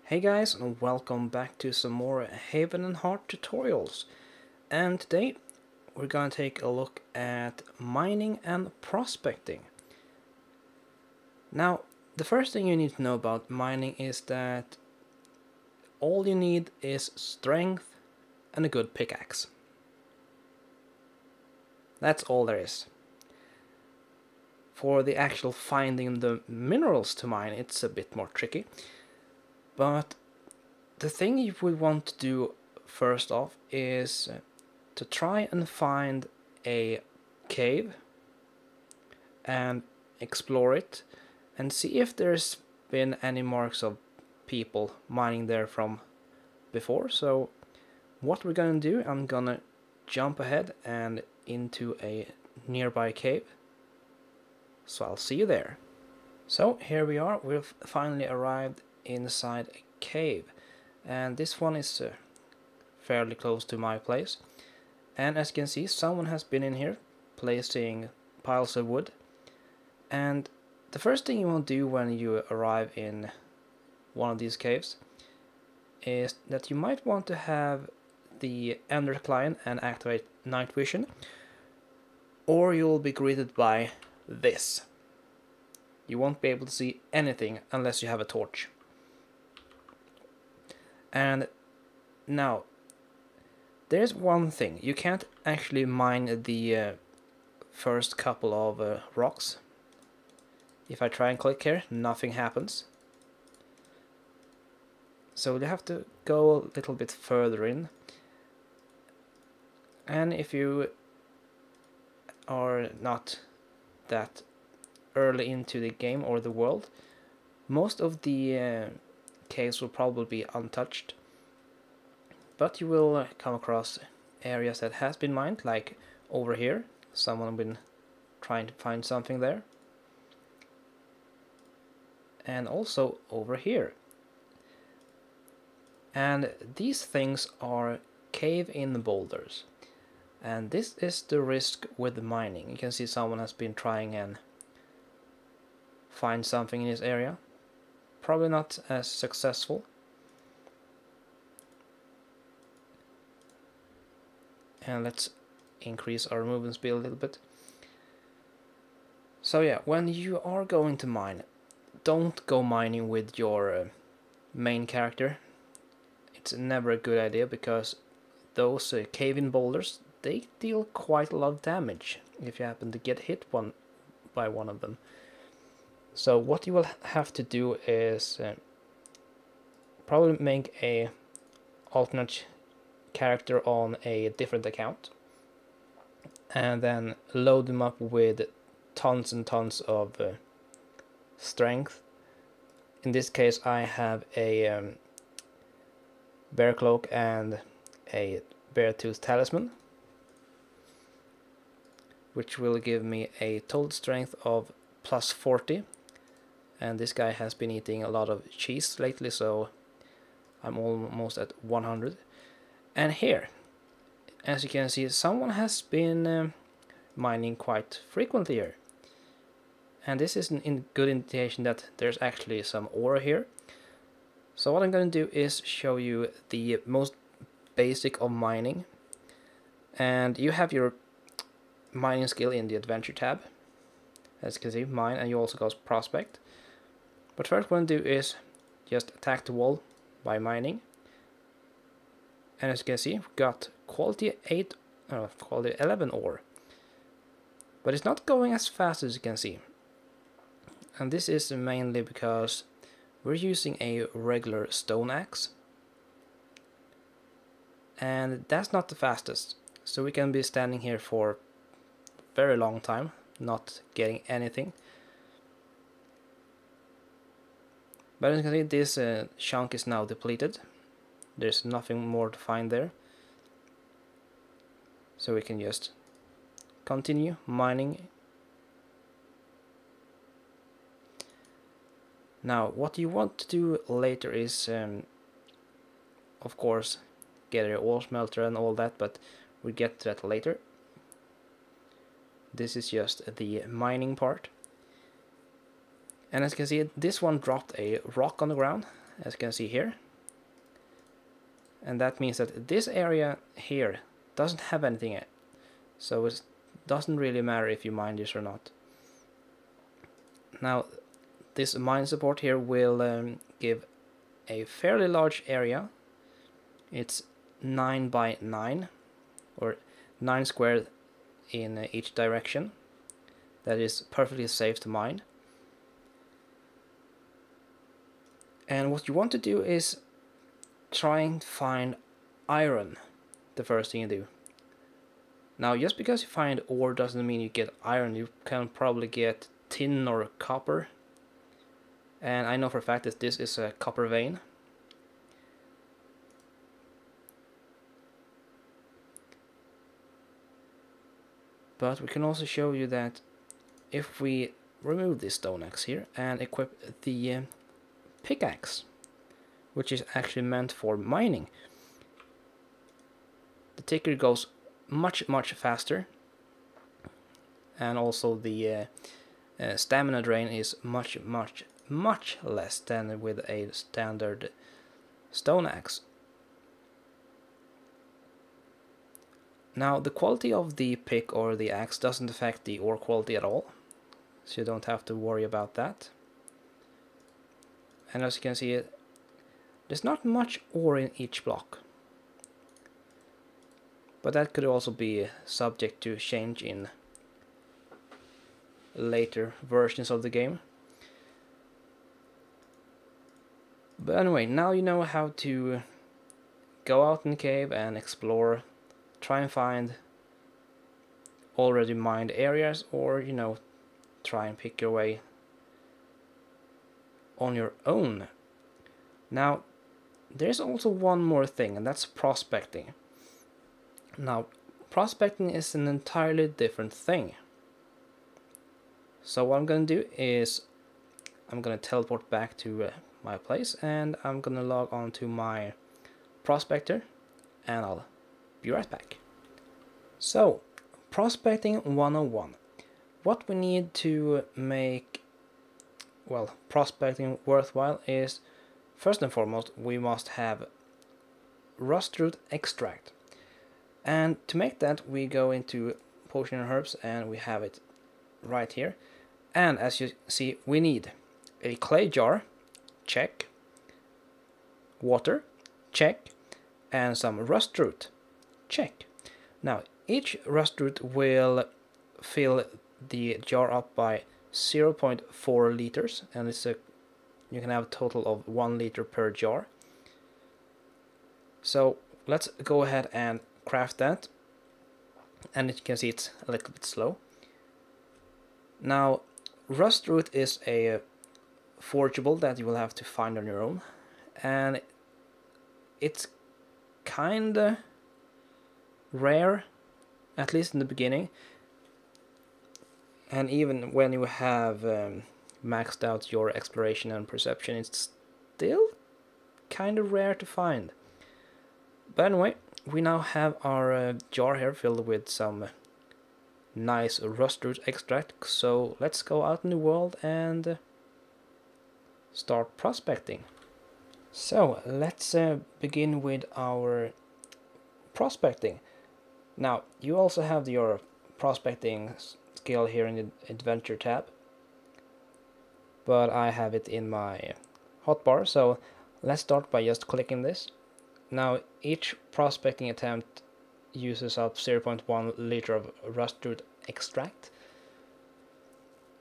Hey guys, and welcome back to some more Haven and Hearth tutorials. And today we're going to take a look at mining and prospecting. Now, the first thing you need to know about mining is that all you need is strength and a good pickaxe. That's all there is. For the actual finding the minerals to mine, it's a bit more tricky. But the thing you would want to do first off is to try and find a cave and explore it and see if there's been any marks of people mining there from before. So what we're gonna do, I'm gonna jump ahead and into a nearby cave. So I'll see you there. So here we are, we've finally arrived inside a cave, and this one is fairly close to my place. And as you can see, someone has been in here placing piles of wood. And the first thing you want to do when you arrive in one of these caves is that you might want to have the Ender client and activate night vision, or you'll be greeted by this. You won't be able to see anything unless you have a torch. And now, there's one thing. You can't actually mine the first couple of rocks. If I try and click here, nothing happens. So you have to go a little bit further in. And if you are not that early into the game or the world, most of the caves will probably be untouched. But you will come across areas that has been mined, like over here. Someone been trying to find something there. And also over here. And these things are cave-in boulders. And this is the risk with the mining. You can see someone has been trying and find something in this area. Probably not as successful. And let's increase our movement speed a little bit. So yeah, when you are going to mine, don't go mining with your main character. It's never a good idea, because those cave-in boulders, they deal quite a lot of damage if you happen to get hit by one of them. So what you will have to do is probably make a alternate character on a different account and then load them up with tons and tons of strength. In this case I have a bear cloak and a bear tooth talisman, which will give me a total strength of plus 40. And this guy has been eating a lot of cheese lately, so I'm almost at 100. And here, as you can see, someone has been mining quite frequently here. And this is a good indication that there's actually some ore here. So what I'm going to do is show you the most basic of mining. And you have your mining skill in the adventure tab. As you can see, mine, and you also go prospect. But first what I'm going to do is just attack the wall by mining. And as you can see, we've got quality 11 ore. But it's not going as fast as you can see. And this is mainly because we're using a regular stone axe. And that's not the fastest. So we can be standing here for a very long time, not getting anything. But as you can see, this chunk is now depleted. There's nothing more to find there. So we can just continue mining. Now, what you want to do later is, of course, get your ore smelter and all that, but we'll get to that later. This is just the mining part. And as you can see, this one dropped a rock on the ground, as you can see here. And that means that this area here doesn't have anything in it. So it doesn't really matter if you mine this or not. Now, this mine support here will give a fairly large area. It's 9 by 9, or 9 squared in each direction. That is perfectly safe to mine. And what you want to do is try and find iron, the first thing you do. Now, just because you find ore doesn't mean you get iron. You can probably get tin or copper. And I know for a fact that this is a copper vein. But we can also show you that if we remove this stone axe here and equip the pickaxe, which is actually meant for mining, the ticker goes much faster, and also the stamina drain is much less than with a standard stone axe. Now, the quality of the pick or the axe doesn't affect the ore quality at all, so you don't have to worry about that. And as you can see, there's not much ore in each block, but that could also be subject to change in later versions of the game. But anyway, now you know how to go out in the cave and explore, try and find already mined areas, or, you know, try and pick your way on your own. Now, there's also one more thing, and that's prospecting. Now, prospecting is an entirely different thing. So what I'm going to do is I'm going to teleport back to my place, and I'm going to log on to my prospector, and I'll be right back. So, prospecting 101. What we need to make, well, prospecting worthwhile is, first and foremost, we must have rust root extract. And to make that, we go into potion and herbs, and we have it right here. And as you see, we need a clay jar, check, water, check, and some rust root, check. Now, each rust root will fill the jar up by 0.4 liters, and you can have a total of 1 liter per jar. So let's go ahead and craft that, and as you can see, it's a little bit slow. Now, rust root is a forgeable that you will have to find on your own, and it's kinda rare, at least in the beginning, and even when you have maxed out your exploration and perception, it's still kinda rare to find. But anyway, we now have our jar here filled with some nice rust root extract, so let's go out in the world and start prospecting. So let's begin with our prospecting. Now, you also have your prospecting skill here in the adventure tab, but I have it in my hotbar, so let's start by just clicking this. Now, each prospecting attempt uses up 0.1 liter of rust root extract,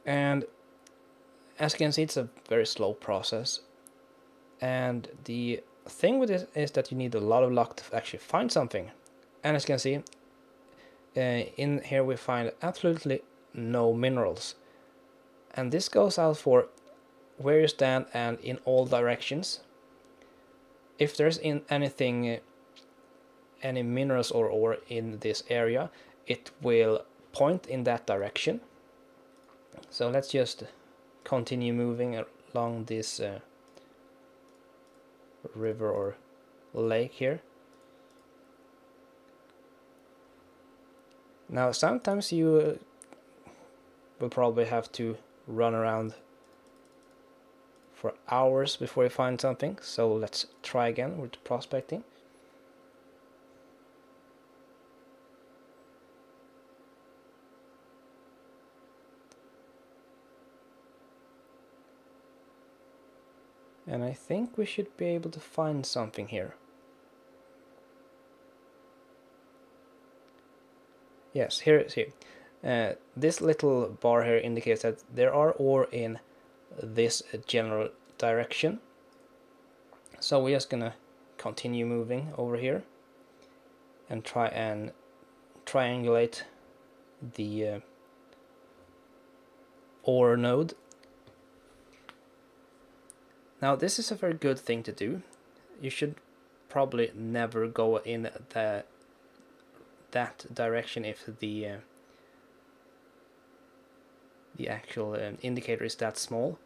and as you can see, it's a very slow process, and the thing with it is that you need a lot of luck to actually find something. And as you can see, in here we find absolutely no minerals, and this goes out for where you stand and in all directions. If there's anything, any minerals or ore in this area, it will point in that direction. So let's just continue moving along this river or lake here. Now, sometimes you will probably have to run around for hours before we find something, so let's try again with prospecting. And I think we should be able to find something here. Yes, here it is. This little bar here indicates that there are ore in this general direction. So we're just gonna continue moving over here and try and triangulate the ore node. Now this is a very good thing to do. You should probably never go in that direction if the actual indicator is that small.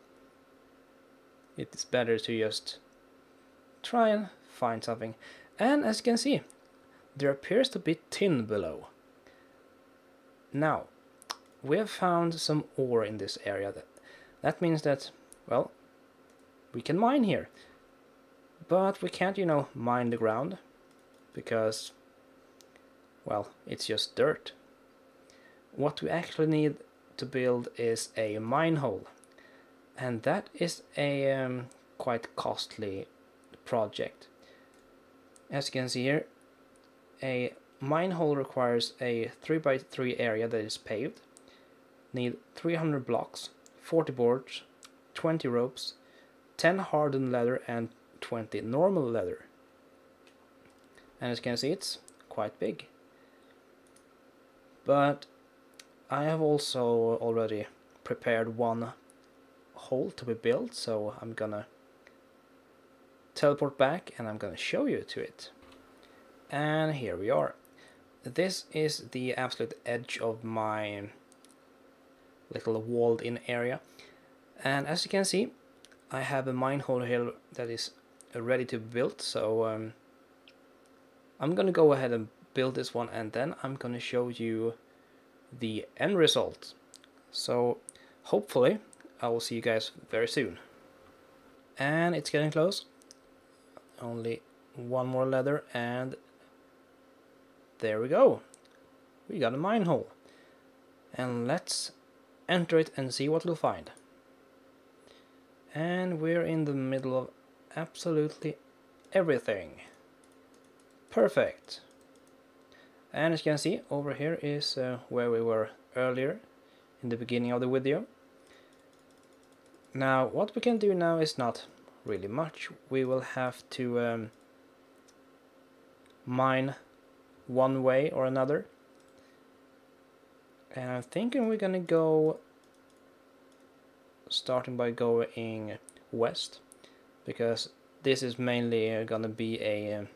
It's better to just try and find something. And as you can see, there appears to be tin below. Now, we have found some ore in this area. That means that, well, we can mine here. But we can't, mine the ground, because, well, it's just dirt. What we actually need to build is a mine hole. And that is a quite costly project. As you can see here, a mine hole requires a 3x3 area that is paved. Need 300 blocks, 40 boards, 20 ropes, 10 hardened leather and 20 normal leather. And as you can see, it's quite big. But I have also already prepared one hole to be built, so I'm gonna teleport back and I'm gonna show you to it. And here we are. This is the absolute edge of my little walled in area, and as you can see, I have a mine hole here that is ready to be built, so I'm gonna go ahead and build this one, and then I'm gonna show you the end result. So hopefully I will see you guys very soon. And it's getting close. Only one more leather, and there we go. We got a mine hole. And let's enter it and see what we'll find. And we're in the middle of absolutely everything. Perfect. And as you can see, over here is where we were earlier in the beginning of the video. Now what we can do now is not really much. We will have to mine one way or another, and I'm thinking we're gonna go starting by going west, because this is mainly gonna be a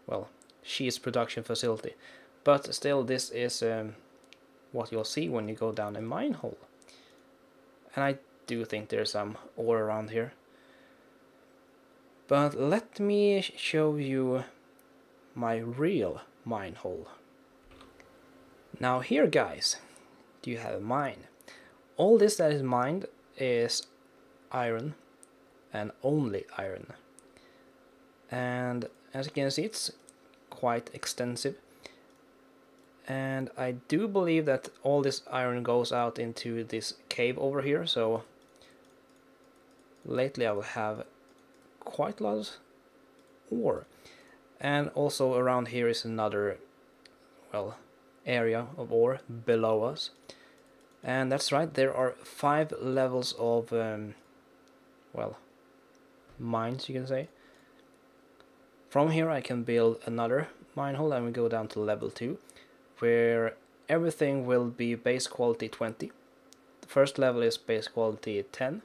well, cheese production facility, but still this is what you'll see when you go down a mine hole. And I do think there's some ore around here. But let me show you my real mine hole. Now here, guys, do you have a mine? All this that is mined is iron, and only iron. And as you can see, it's quite extensive. And I do believe that all this iron goes out into this cave over here, so lately I will have quite a lot of ore. And also around here is another, well, area of ore below us. And that's right, there are 5 levels of, well, mines, you can say. From here I can build another mine hole, and we go down to level 2, where everything will be base quality 20. The first level is base quality 10,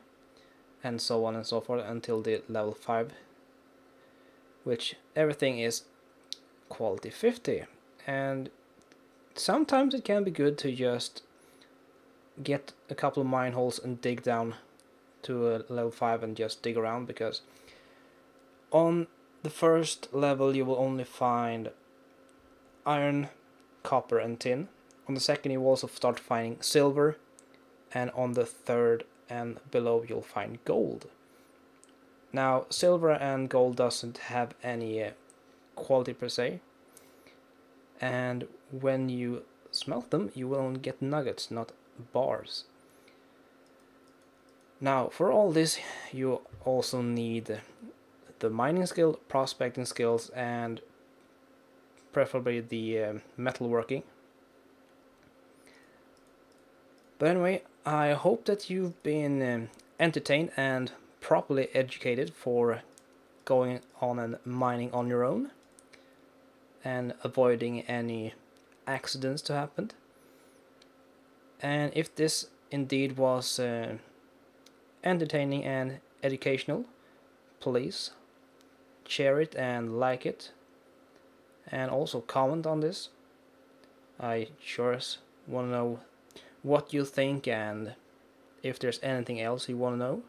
and so on and so forth until the level 5, which everything is quality 50. And sometimes it can be good to just get a couple of mine holes and dig down to a level 5 and just dig around, because on the first level you will only find iron, copper and tin. On the second you will also start finding silver, and on the third and below you'll find gold. Now silver and gold doesn't have any quality per se, and when you smelt them you will only get nuggets, not bars. Now for all this you also need the mining skill, prospecting skills, and preferably the metalworking. But anyway, I hope that you've been entertained and properly educated for going on and mining on your own and avoiding any accidents to happen. And if this indeed was entertaining and educational, please share it and like it, and also comment on this. I sure want to know what you think and if there's anything else you want to know.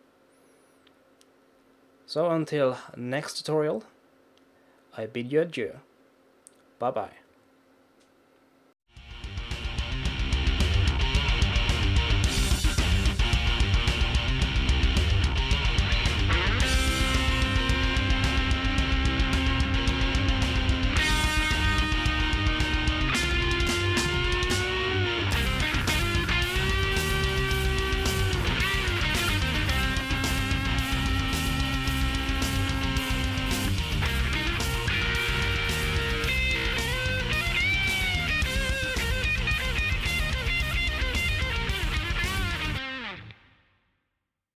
So until next tutorial, I bid you adieu. Bye bye.